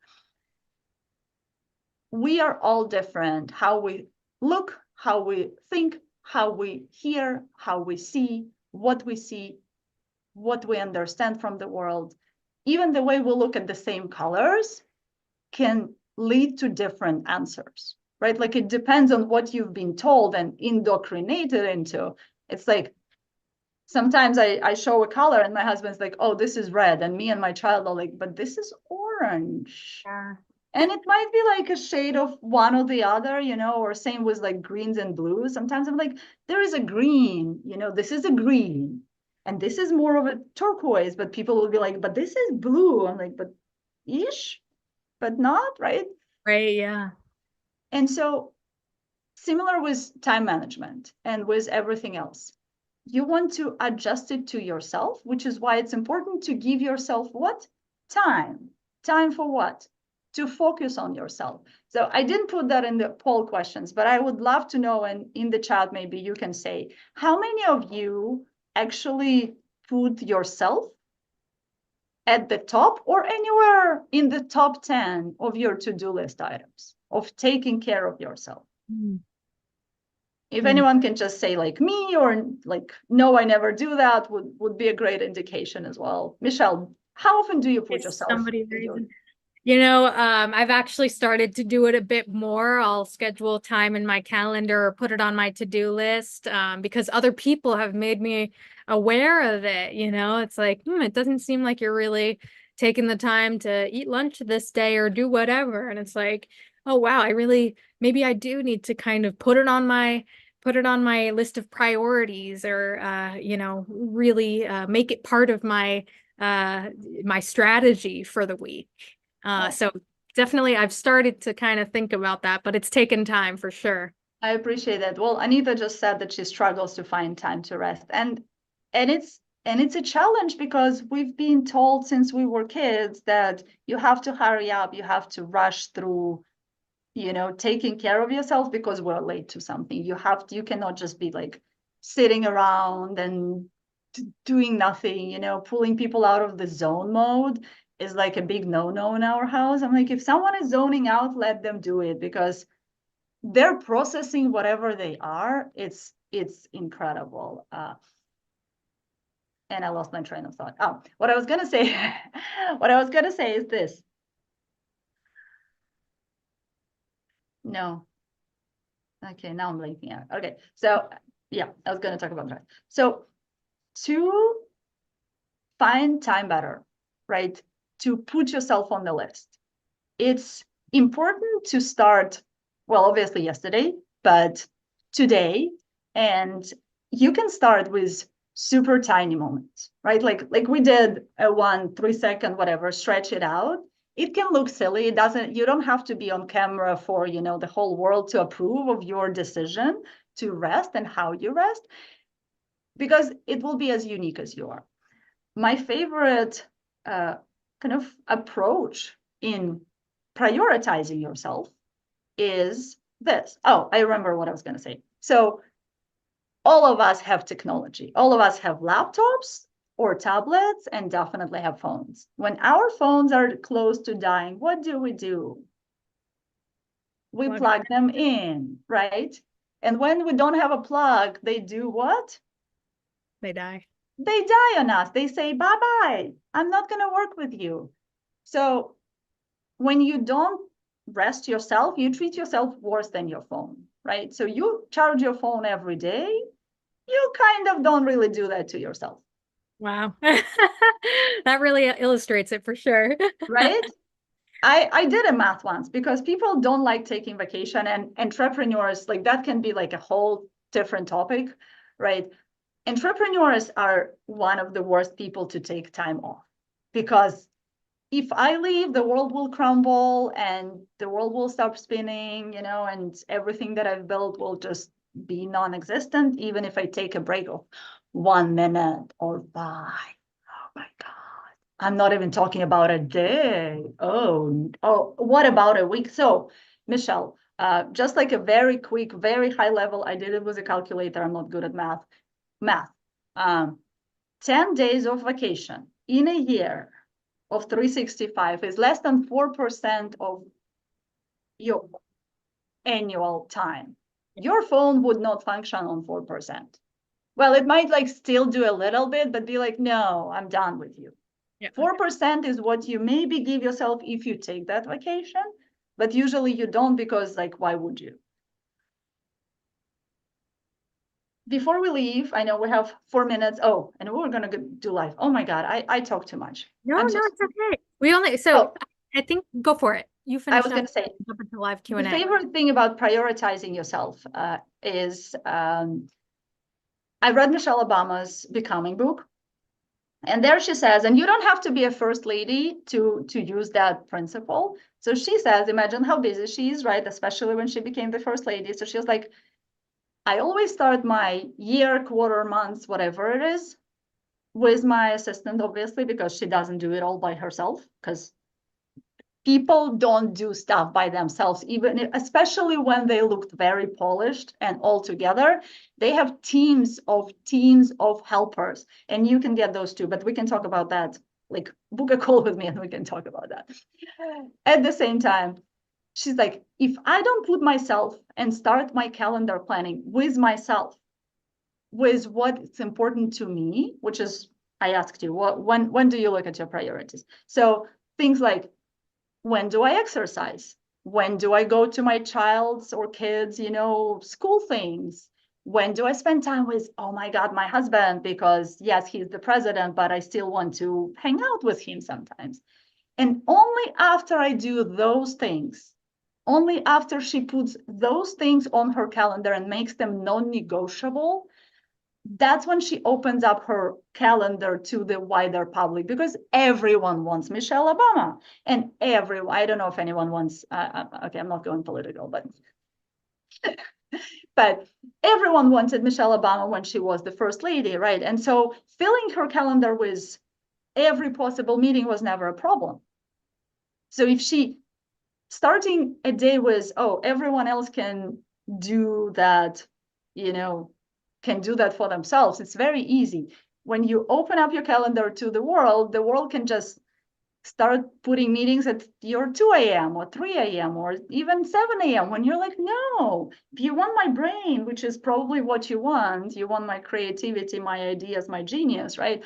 We are all different. How we look, how we think, how we hear, how we see, what we understand from the world. Even the way we look at the same colors can lead to different answers, right? Like it depends on what you've been told and indoctrinated into. It's like sometimes I show a color and my husband's like, oh, this is red. And me and my child are like, but this is orange. Yeah. And it might be like a shade of one or the other, or same with like greens and blues. Sometimes I'm like, there is a green, this is a green. And this is more of a turquoise, but people will be like, but this is blue. I'm like, but ish, but not, right? Right, yeah. And so similar with time management and with everything else. You want to adjust it to yourself, which is why it's important to give yourself what? Time. Time for what? To focus on yourself. So I didn't put that in the poll questions, but I would love to know, and in the chat, maybe you can say, how many of you actually put yourself at the top or anywhere in the top 10 of your to-do list items of taking care of yourself? Mm. If Mm. anyone can just say like me or like, no, I never do that, would be a great indication as well. Michelle, how often do you put It's yourself somebody in your... raising. I've actually started to do it a bit more. I'll schedule time in my calendar or put it on my to-do list, because other people have made me aware of it. It's like, it doesn't seem like you're really taking the time to eat lunch this day or do whatever. And it's like, oh wow, maybe I do need to kind of put it on my list of priorities, or really make it part of my strategy for the week. Oh, So definitely I've started to kind of think about that, but it's taken time for sure. I appreciate that. Well, Anita just said that she struggles to find time to rest. And it's a challenge because we've been told since we were kids that you have to hurry up, you have to rush through, taking care of yourself because we're late to something. You cannot just be like sitting around and doing nothing, pulling people out of the zone mode is like a big no-no in our house. I'm like, if someone is zoning out, let them do it because they're processing whatever they are. It's incredible. And I lost my train of thought. Oh, what I was gonna say, what I was gonna say is this. No. Okay, now I'm blinking out. Okay, so yeah, I was gonna talk about that. So to find time better, right? To put yourself on the list. It's important to start, well, obviously yesterday, but today. And you can start with super tiny moments, right? Like we did a 3 second, whatever, stretch it out. It can look silly. You don't have to be on camera for, the whole world to approve of your decision to rest and how you rest, because it will be as unique as you are. My favorite kind of approach in prioritizing yourself is this. Oh, I remember what I was going to say. So all of us have technology. All of us have laptops or tablets and definitely have phones. When our phones are close to dying, what do? We plug them in, right? And when we don't have a plug, they do what? They die. They die on us. They say, bye-bye. I'm not going to work with you. So when you don't rest yourself, you treat yourself worse than your phone, right? So you charge your phone every day. You kind of don't really do that to yourself. Wow. That really illustrates it for sure. Right? I did a math once because people don't like taking vacation, and entrepreneurs, like that can be like a whole different topic, right? Entrepreneurs are one of the worst people to take time off because if I leave, the world will crumble and the world will stop spinning, and everything that I've built will just be non-existent, even if I take a break of 1 minute or 5. Oh my God. I'm not even talking about a day. Oh, what about a week? So, Michelle, just like a very quick, very high level, I did it with a calculator. I'm not good at math. Um, 10 days of vacation in a year of 365 is less than 4% of your annual time. Your phone would not function on 4%. Well, it might like still do a little bit, but be like, no, I'm done with you. Yeah. 4% is what you maybe give yourself if you take that vacation, but usually you don't because like, why would you? Before we leave, I know we have 4 minutes. Oh, and we're going to do live. Oh my God, I talk too much. No, I'm no, just, it's okay. oh, I think go for it. You I finish was up, going to say, jump into live the Q&A. favorite thing about prioritizing yourself is I read Michelle Obama's Becoming book, And there she says, and you don't have to be a first lady to use that principle. So she says, imagine how busy she is, right? Especially when she became the first lady. So she was like, I always start my year, quarter, months, whatever it is, with my assistant, obviously, because she doesn't do it all by herself, because people don't do stuff by themselves, even especially when they looked very polished and all together. They have teams of helpers, and you can get those too, but we can talk about that. Like, book a call with me and we can talk about that. At the same time, she's like, if I don't put myself and start my calendar planning with myself, with what's important to me, which is, I asked you, when do you look at your priorities? So things like, when do I exercise? When do I go to my child's or kids, school things? When do I spend time with, oh my God, my husband? Because yes, he's the president, but I still want to hang out with him sometimes. And only after I do those things, only after she puts those things on her calendar and makes them non-negotiable, that's when she opens up her calendar to the wider public, because everyone wants Michelle Obama, and I don't know if anyone wants, okay, I'm not going political, but everyone wanted Michelle Obama when she was the first lady, right? And so filling her calendar with every possible meeting was never a problem. So if she starting a day with, oh, everyone else can do that, can do that for themselves, it's very easy. When you open up your calendar to the world can just start putting meetings at your 2 a.m. or 3 a.m. or even 7 a.m. when you're like, no, if you want my brain, which is probably what you want my creativity, my ideas, my genius, right?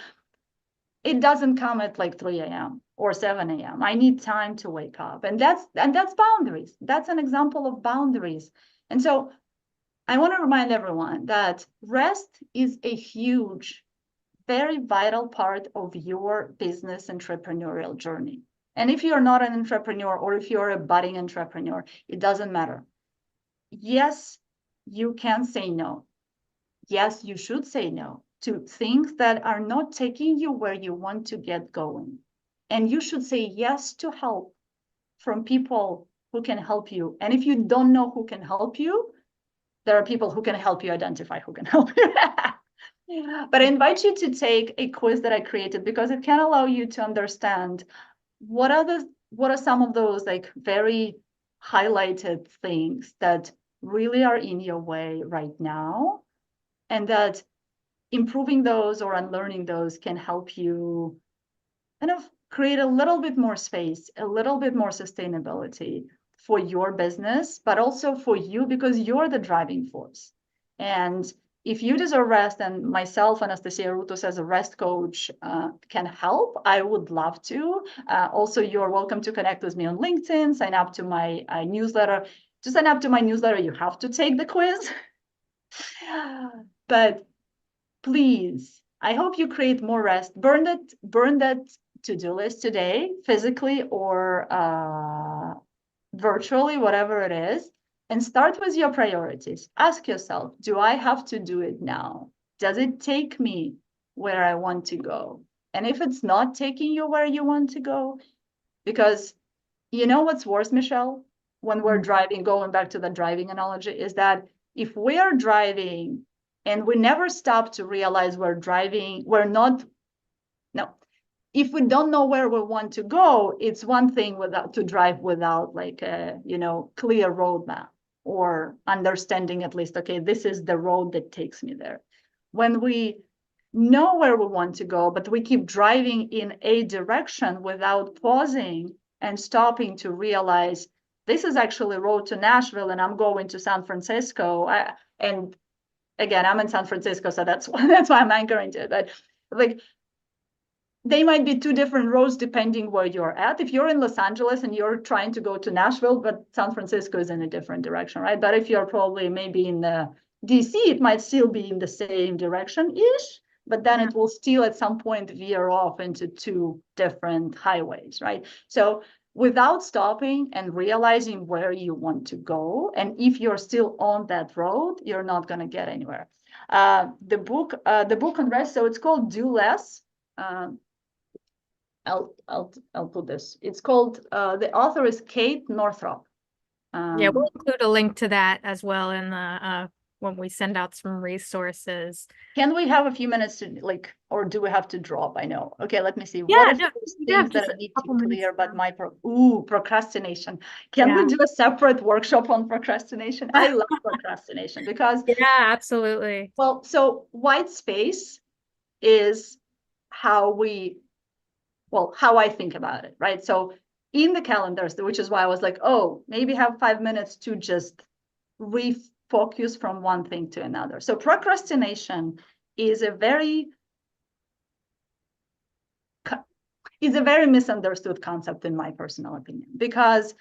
It doesn't come at like 3 a.m. or 7 a.m. I need time to wake up. And that's boundaries. That's an example of boundaries. And so I want to remind everyone that rest is a huge, very vital part of your business entrepreneurial journey. And if you're not an entrepreneur, or if you're a budding entrepreneur, it doesn't matter. Yes, you can say no. Yes, you should say no to things that are not taking you where you want to get going. And you should say yes to help from people who can help you. And if you don't know who can help you, there are people who can help you identify who can help you. But I invite you to take a quiz that I created, because it can allow you to understand what are some of those like very highlighted things that really are in your way right now, and that improving those or unlearning those can help you kind of create a little bit more space, a little bit more sustainability for your business, but also for you, because you're the driving force. And if you deserve rest, and myself, Anastasiya Rutus, as a rest coach, can help, I would love to. Also, you're welcome to connect with me on LinkedIn, sign up to my newsletter. To sign up to my newsletter, you have to take the quiz. But please, I hope you create more rest. Burn that to-do list today, physically or virtually, whatever it is, and start with your priorities. Ask yourself, do I have to do it now? Does it take me where I want to go? And if it's not taking you where you want to go, because you know what's worse, Michelle, when we're driving, going back to the driving analogy, is that if we are driving and we never stop to realize we're driving, we're not, no, if we don't know where we want to go, it's one thing to drive without like a, clear roadmap, or understanding at least, okay, this is the road that takes me there. When we know where we want to go, but we keep driving in a direction without pausing and stopping to realize this is actually road to Nashville and I'm going to San Francisco. And again, I'm in San Francisco, so that's why I'm anchoring to it. But like, they might be two different roads depending where you're at. If you're in Los Angeles and you're trying to go to Nashville, but San Francisco is in a different direction, right? But if you're probably maybe in the DC, it might still be in the same direction-ish, but then it will still at some point veer off into two different highways, right? So without stopping and realizing where you want to go, and if you're still on that road, you're not going to get anywhere. The book on rest, so it's called Do Less. I'll put this. It's called, the author is Kate Northrup. Yeah, we'll include a link to that as well in the when we send out some resources. Can we have a few minutes to like, or do we have to drop? I know. Okay, let me see. Yeah, What are no, those we things have that just I a need to couple minutes clear about now. my procrastination? Can we Yeah. do a separate workshop on procrastination? I love procrastination because, Yeah, absolutely. well, so white space is how how I think about it, right? So in the calendars, which is why I was like, oh, maybe have 5 minutes to just refocus from one thing to another. So procrastination is a very misunderstood concept in my personal opinion, because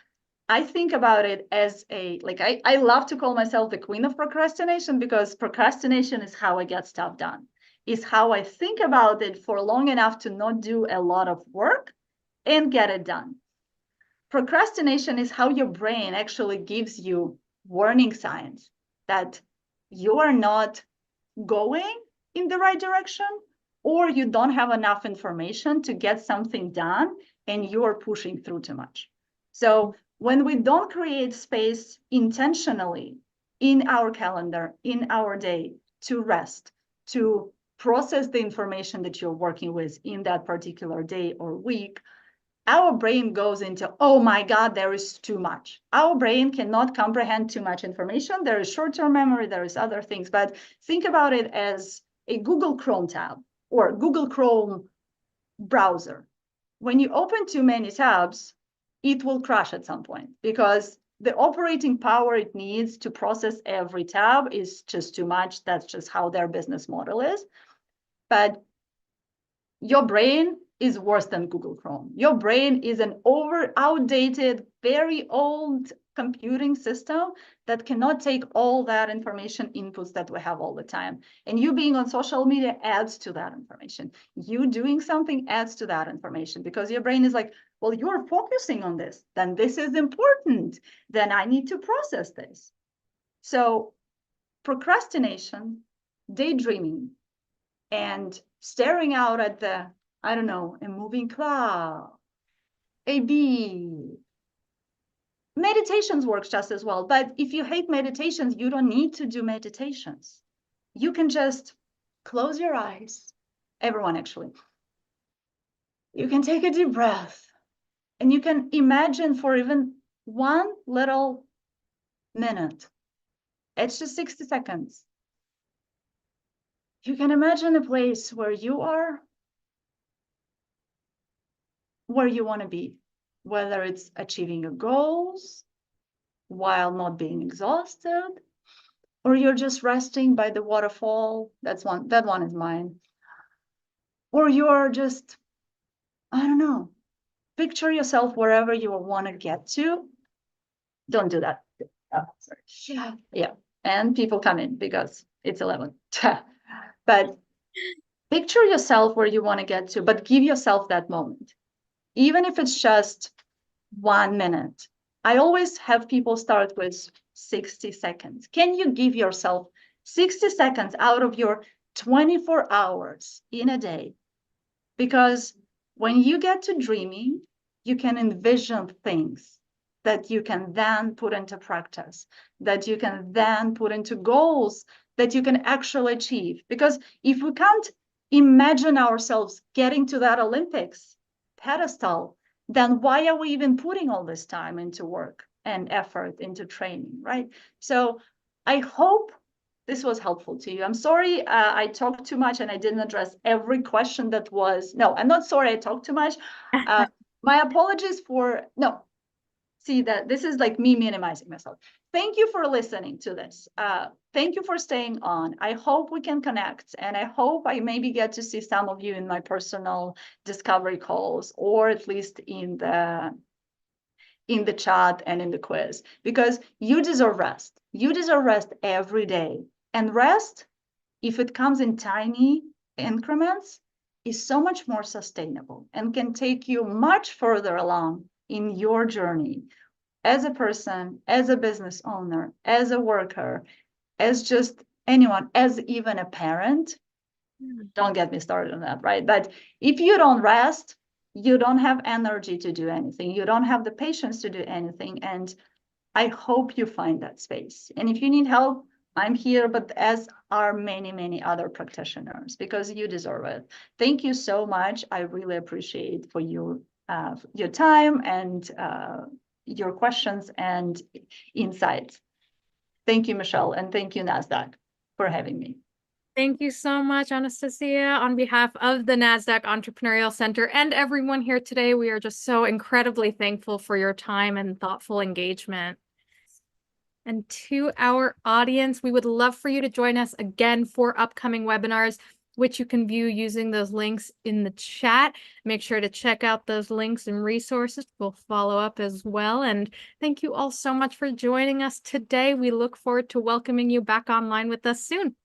I think about it as I love to call myself the queen of procrastination, because procrastination is how I get stuff done. Is how I think about it for long enough to not do a lot of work and get it done. Procrastination is how your brain actually gives you warning signs that you are not going in the right direction, or you don't have enough information to get something done and you're pushing through too much. So when we don't create space intentionally in our calendar, in our day, to rest, to process the information that you're working with in that particular day or week, our brain goes into, oh my God, there is too much. Our brain cannot comprehend too much information. There is short-term memory, there is other things, but think about it as a Google Chrome tab or Google Chrome browser. When you open too many tabs, it will crash at some point, because the operating power it needs to process every tab is just too much. That's just how their business model is. But your brain is worse than Google Chrome. Your brain is an outdated, very old computing system that cannot take all that information inputs that we have all the time. And you being on social media adds to that information. You doing something adds to that information, because your brain is like, well, you're focusing on this, then this is important, then I need to process this. So procrastination, daydreaming, and staring out at I don't know, a moving cloud, a bee. Meditations works just as well. But if you hate meditations, you don't need to do meditations. You can just close your eyes. Everyone, actually. You can take a deep breath and you can imagine for even one little minute. It's just 60 seconds. You can imagine a place where you are, where you want to be, whether it's achieving your goals while not being exhausted, or you're just resting by the waterfall. That one is mine. Or you're just, I don't know, picture yourself wherever you want to get to. Don't do that. Oh, sorry. Yeah. And people come in because it's 11. But picture yourself where you want to get to, but give yourself that moment. Even if it's just 1 minute. I always have people start with 60 seconds. Can you give yourself 60 seconds out of your 24 hours in a day? Because when you get to dreaming, you can envision things that you can then put into practice, that you can then put into goals that you can actually achieve. Because if we can't imagine ourselves getting to that Olympics pedestal, then why are we even putting all this time into work and effort into training, right? So I hope this was helpful to you. I'm sorry I talked too much and I didn't address every question that was, no, I'm not sorry I talked too much. My apologies for, no, see that this is like me minimizing myself. Thank you for listening to this. Thank you for staying on. I hope we can connect, and I hope I maybe get to see some of you in my personal discovery calls, or at least in the chat and in the quiz, because you deserve rest. You deserve rest every day. And rest, if it comes in tiny increments, is so much more sustainable and can take you much further along in your journey as a person, as a business owner, as a worker, as just anyone, as even a parent. Don't get me started on that, right? But if you don't rest, you don't have energy to do anything. You don't have the patience to do anything. And I hope you find that space. And if you need help, I'm here, but as are many, many other practitioners, because you deserve it. Thank you so much. I really appreciate for your time and your questions and insights. Thank you, Michelle, and thank you, Nasdaq, for having me. Thank you so much, Anastasia. On behalf of the Nasdaq Entrepreneurial Center and everyone here today, we are just so incredibly thankful for your time and thoughtful engagement. And to our audience, we would love for you to join us again for upcoming webinars, which you can view using those links in the chat. Make sure to check out those links and resources. We'll follow up as well. And thank you all so much for joining us today. We look forward to welcoming you back online with us soon.